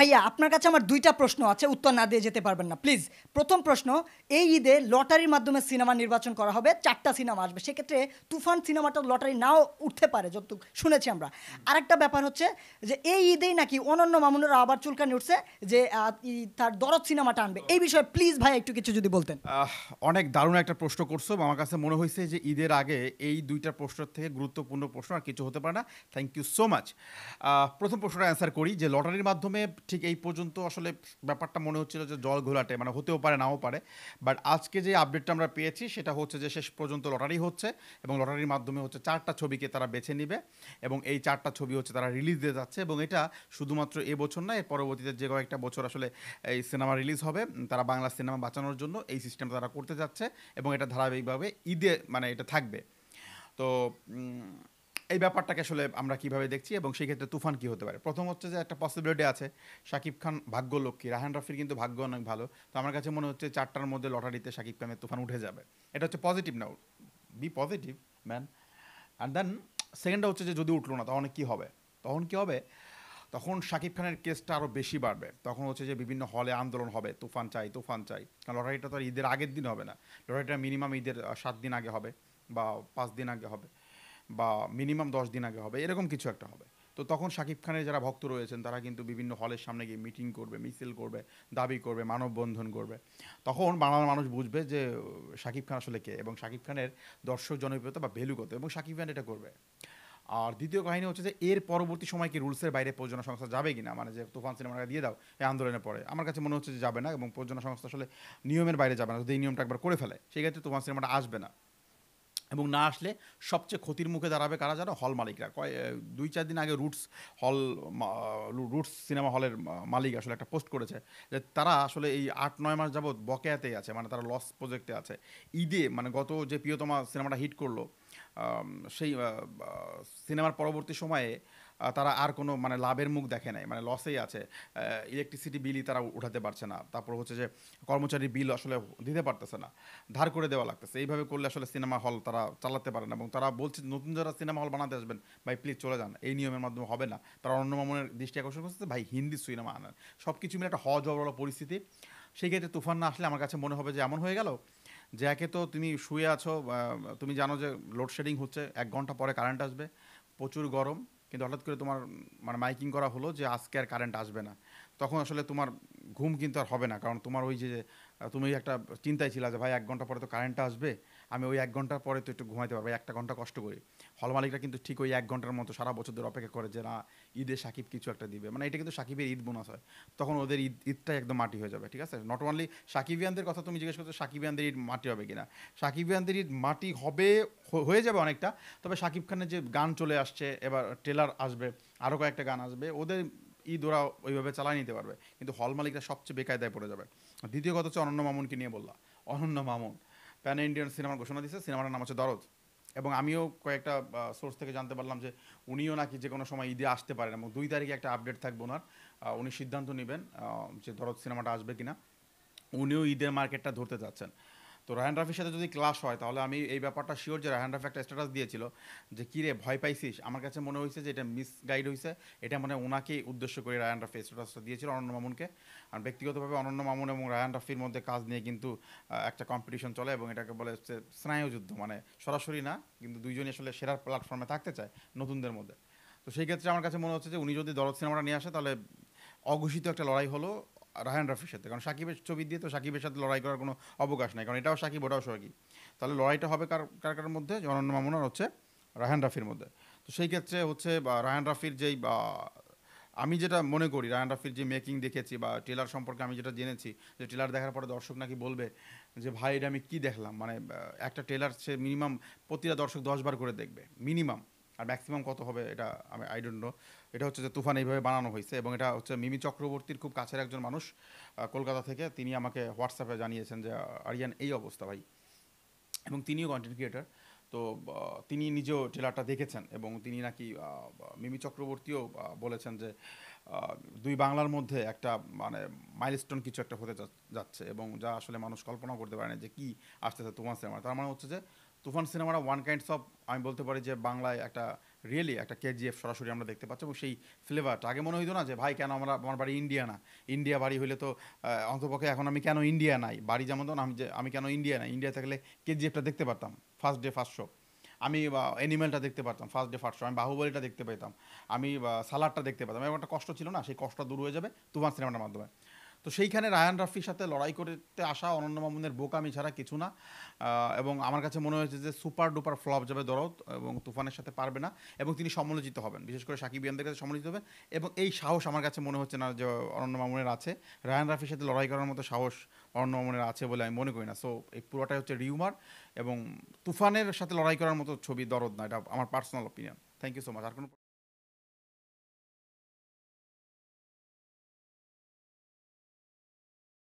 ভাইয়া আপনার কাছে আমার দুইটা প্রশ্ন আছে, উত্তর না দিয়ে যেতে পারবেন না প্লিজ। প্রথম প্রশ্ন, এই ঈদে লটারির মাধ্যমে সিনেমা নির্বাচন করা হবে, 4টা সিনেমা আসবে, সেক্ষেত্রে তুফান সিনেমাটা লটারি নাও উঠতে পারে যতটুকু শুনেছি আমরা। আরেকটা ব্যাপার হচ্ছে যে এই ঈদেই নাকি অনন্য মামুনের আবার চুলকানি উঠছে যে তার দরদ সিনেমাটা আনবে, এই বিষয়ে প্লিজ ভাই একটু কিছু যদি বলতেন। অনেক দারুণ একটা প্রশ্ন করছো। আমার কাছে মনে হয়েছে যে ঈদের আগে এই দুইটা প্রশ্নের থেকে গুরুত্বপূর্ণ প্রশ্ন আর কিছু হতে পারে না। Thank you so much. প্রথম প্রশ্নটা অ্যান্সার করি যে লটারির মাধ্যমে ঠিক এই পর্যন্ত আসলে ব্যাপারটা মনে হচ্ছিল যে জল ঘোলাটে, মানে হতেও পারে নাও পারে। বাট আজকে যে আপডেটটা আমরা পেয়েছি সেটা হচ্ছে যে শেষ পর্যন্ত লটারি হচ্ছে এবং লটারির মাধ্যমে হচ্ছে 4টা ছবিকে তারা বেছে নিবে এবং এই 4টা ছবি হচ্ছে তারা রিলিজ দিয়ে যাচ্ছে এবং এটা শুধুমাত্র এবছর না, এর পরবর্তীতে যে কয়েকটা বছর আসলে এই সিনেমা রিলিজ হবে, তারা বাংলা সিনেমা বাঁচানোর জন্য এই সিস্টেমটা তারা করতে যাচ্ছে এবং এটা ধারাবাহিকভাবে ঈদে মানে এটা থাকবে। তো এই ব্যাপারটাকে আসলে আমরা কিভাবে দেখছি এবং সেই ক্ষেত্রে তুফান কি হতে পারে। প্রথম হচ্ছে যে একটা পসিবিলিটি আছে, শাকিব খান ভাগ্যলক্ষ্মী, রায়হান রাফির কিন্তু ভাগ্য অনেক ভালো। তো আমার কাছে মনে হচ্ছে 4টার মধ্যে লটারিতে শাকিব খানের তুফান উঠে যাবে। এটা হচ্ছে positive now, B positive man. And then সেকেন্ডটা হচ্ছে যে যদি উঠলো না তখন কি হবে, তখন কি হবে, তখন শাকিব খানের কেসটা আরও বেশি বাড়বে। তখন হচ্ছে যে বিভিন্ন হলে আন্দোলন হবে, তুফান চাই তুফান চাই। কারণ লটারিটা তো আর ঈদের আগের দিন হবে না, লটারিটা মিনিমাম ঈদের 7 দিন আগে হবে বা 5 দিন আগে হবে বা মিনিমাম 10 দিন আগে হবে, এরকম কিছু একটা হবে। তো তখন শাকিব খানের যারা ভক্ত রয়েছেন তারা কিন্তু বিভিন্ন হলের সামনে গিয়ে মিটিং করবে, মিছিল করবে, দাবি করবে, মানববন্ধন করবে। তখন বাংলার মানুষ বুঝবে যে শাকিব খান আসলে কে এবং শাকিব খানের দর্শক জনপ্রিয়তা বা ভ্যালু কত, এবং শাকিব খান এটা করবে। আর দ্বিতীয় কাহিনী হচ্ছে যে এর পরবর্তী সময় কি রুলসের বাইরে প্রযোজনা সংস্থা যাবে কিনা, মানে যে তুফান সিনেমাটা দিয়ে দাও এই আন্দোলনের পরে, আমার কাছে মনে হচ্ছে যে যাবে না এবং প্রযোজনা সংস্থা আসলে নিয়মের বাইরে যাবে না। যদি এই নিয়মটা একবার করে ফেলে সেই ক্ষেত্রে তুফান সিনেমাটা আসবে না এবং না আসলে সবচেয়ে ক্ষতির মুখে দাঁড়াবে কারা জানো, হল মালিকরা। 2-4 দিন আগে রুটস সিনেমা হলের মালিক আসলে একটা পোস্ট করেছে যে তারা আসলে এই 8-9 মাস যাবৎ বকেয়াতেই আছে, মানে তারা লস প্রজেক্টে আছে। ঈদে মানে গত যে প্রিয়তমা সিনেমাটা হিট করলো, সেই সিনেমার পরবর্তী সময়ে তারা আর কোনো মানে লাভের মুখ দেখে নাই, মানে লসেই আছে। ইলেকট্রিসিটি বিলই তারা উঠাতে পারছে না, তারপর হচ্ছে যে কর্মচারী বিল আসলে দিতে পারতেছে না, ধার করে দেওয়া লাগতেছে। এইভাবে করলে আসলে সিনেমা হল তারা চালাতে পারে না এবং তারা বলছে নতুন যারা সিনেমা হল বানাতে আসবেন ভাই প্লিজ চলে যান, এই নিয়মের মাধ্যমে হবে না। তারা অন্য মামনের দৃষ্টি আকর্ষণ করছে ভাই হিন্দি সিনেমা আনেন। সব কিছু মিলে একটা জবরদস্ত পরিস্থিতি। সেই ক্ষেত্রে তুফান না আসলে আমার কাছে মনে হবে যে এমন হয়ে গেল যে একে তো তুমি শুয়ে আছো, তুমি জানো যে লোডশেডিং হচ্ছে, 1 ঘন্টা পরে কারেন্ট আসবে, প্রচুর গরম, কিন্তু হঠাৎ করে তোমার মানে মাইকিং করা হলো যে আজকে আর কারেন্ট আসবে না। তখন আসলে তোমার ঘুম কিন্তু আর হবে না, কারণ তোমার ওই যে তুমি একটা চিন্তায় ছিল যে ভাই 1 ঘন্টা পরে তো কারেন্টটা আসবে, আমি ওই 1 ঘন্টা পরে তো একটু ঘুমাইতে পারবো, 1টা ঘন্টা কষ্ট করি। হল মালিকরা কিন্তু ঠিক ওই 1 ঘন্টার মতো সারা বছর ধরে অপেক্ষা করে যে না ঈদে সাকিব কিছু একটা দিবে, মানে এটা কিন্তু সাকিবের ঈদ বোনাস হয়। তখন ওদের ঈদটাই একদম মাটি হয়ে যাবে। ঠিক আছে, নট অনলি সাকিবিয়ানদের কথা তুমি জিজ্ঞেস করছো সাকিবিয়ানদের ঈদ মাটি হবে কিনা, সাকিবিয়ানদের ঈদ মাটি হবে, হয়ে যাবে অনেকটা। তবে সাকিব খানের যে গান চলে আসছে, এবার ট্রেলার আসবে, আরও কয়েকটা গান আসবে, ওদের ঈদ ওরা ওইভাবে চালাই নিতে পারবে, কিন্তু হল মালিকরা সবচেয়ে বেকায়দায় পড়ে যাবে। দ্বিতীয় কথা হচ্ছে অনন্য মামুনকে নিয়ে বললাম। অনন্য মামুন প্যান ইন্ডিয়ান সিনেমার ঘোষণা দিচ্ছে, সিনেমাটার নাম হচ্ছে দরদ। এবং আমিও কয়েকটা সোর্স থেকে জানতে পারলাম যে উনিও নাকি যে কোনো সময় ঈদে আসতে পারেন এবং 2 তারিখে একটা আপডেট থাকবে ওনার। উনি সিদ্ধান্ত নেবেন যে দরদ সিনেমাটা আসবে কিনা। উনিও ঈদের মার্কেটটা ধরতে যাচ্ছেন। তো রায়হান রাফির সাথে যদি ক্লাস হয় তাহলে আমি এই ব্যাপারটা শিওর যে রায়হান রাফি একটা স্ট্যাটাস দিয়েছিল যে কী রে ভয় পাইছিস, আমার কাছে মনে হয়েছে যে এটা মিসগাইড হয়েছে, এটা মানে ওনাকেই উদ্দেশ্য করে রায়হান রাফি স্ট্যাটাসটা দিয়েছিল অনন্য মামুনকে। আর ব্যক্তিগতভাবে অনন্য মামুন এবং রায়হান রাফির মধ্যে কাজ নিয়ে কিন্তু একটা কম্পিটিশন চলে এবং এটাকে বলে হচ্ছে স্নায়ুযুদ্ধ, মানে সরাসরি না কিন্তু দুইজনই আসলে সেরার প্ল্যাটফর্মে থাকতে চায় নতুনদের মধ্যে। তো সেই ক্ষেত্রে আমার কাছে মনে হচ্ছে যে উনি যদি দরদ সিনেমাটা নিয়ে আসে তাহলে অঘোষিত একটা লড়াই হলো রায়হান রাফির সাথে, কারণ সাকিবের ছবি দিয়ে তো সাকিবের সাথে লড়াই করার কোনো অবকাশ নাই, কারণ এটাও সাকিব ওটাও সাকিব। তাহলে লড়াইটা হবে কার কার কার মধ্যে, অনন্য মামুন আর হচ্ছে রায়হান রাফির মধ্যে। তো সেই ক্ষেত্রে হচ্ছে রায়হান রাফির যেই আমি যেটা মনে করি রায়হান রাফির যে মেকিং দেখেছি বা ট্রেলার সম্পর্কে আমি যেটা জেনেছি, যে ট্রেলার দেখার পরে দর্শক নাকি বলবে যে ভাই এটা আমি কী দেখলাম, মানে একটা ট্রেলার সে মিনিমাম প্রতিটা দর্শক 10 বার করে দেখবে মিনিমাম, আর ম্যাক্সিমাম কত হবে এটা আমি আই ডোন্ট নো। এটা হচ্ছে যে তুফান এইভাবে বানানো হয়েছে এবং এটা হচ্ছে মিমি চক্রবর্তীর খুব কাছের একজন মানুষ কলকাতা থেকে, তিনি আমাকে হোয়াটসঅ্যাপে জানিয়েছেন যে আরিয়ান এই অবস্থা ভাই, এবং তিনিও কন্টেন্ট ক্রিয়েটার। তো তিনি নিজেও ট্রেলারটা দেখেছেন এবং তিনি নাকি মিমি চক্রবর্তীও বলেছেন যে আহ, দুই বাংলার মধ্যে একটা মানে মাইলস্টোন কিছু একটা হতে যাচ্ছে এবং যা আসলে মানুষ কল্পনা করতে পারে না যে কী আসতেছে তুফান সিনেমা। তার মানে হচ্ছে যে তুফান সিনেমাটা ওয়ান কাইন্ডস অফ, আমি বলতে পারি যে বাংলায় একটা রিয়েলি একটা কেজিএফ সরাসরি আমরা দেখতে পাচ্ছি এবং সেই ফ্লেভারটা আগে মনে হইতো না যে ভাই কেন আমার বাড়ি ইন্ডিয়া না, ইন্ডিয়া বাড়ি হইলে তো অন্তপক্ষে এখন আমি কেন ইন্ডিয়া নাই, বাড়ি যেমন তো আমি কেন ইন্ডিয়া নাই, ইন্ডিয়া থাকলে কেজিএফটা দেখতে পারতাম ফার্স্ট ডে ফার্স্ট শো, আমি অ্যানিমেলটা দেখতে পারতাম ফার্স্ট ডে ফার্স্ট শো, আমি বাহুবলীটা দেখতে পেতাম, আমি সালাডটা দেখতে পেতাম, এরকম একটা কষ্ট ছিল না, সেই কষ্টটা দূর হয়ে যাবে তুফান সিনেমাটার মাধ্যমে। তো সেইখানে রায়ান রাফির সাথে লড়াই করতে আসা অনন্য মামুনের বোকামি ছাড়া কিছু না। এবং আমার কাছে মনে হয়েছে যে সুপার ডুপার ফ্লপ যাবে দরদ এবং তুফানের সাথে পারবে না এবং তিনি সমালোচিত হবেন, বিশেষ করে সাকিবিয়ানদের কাছে সমালোচিত হবেন এবং এই সাহস আমার কাছে মনে হচ্ছে না যে অনন্য মামুনের আছে। রায়ান রাফির সাথে লড়াই করার মতো সাহস অনন্য মামুনের আছে বলে আমি মনে করি না। সো এই পুরোটাই হচ্ছে রিউমার এবং তুফানের সাথে লড়াই করার মতো ছবি দরদ না, এটা আমার personal opinion. Thank you so much. আর কোনো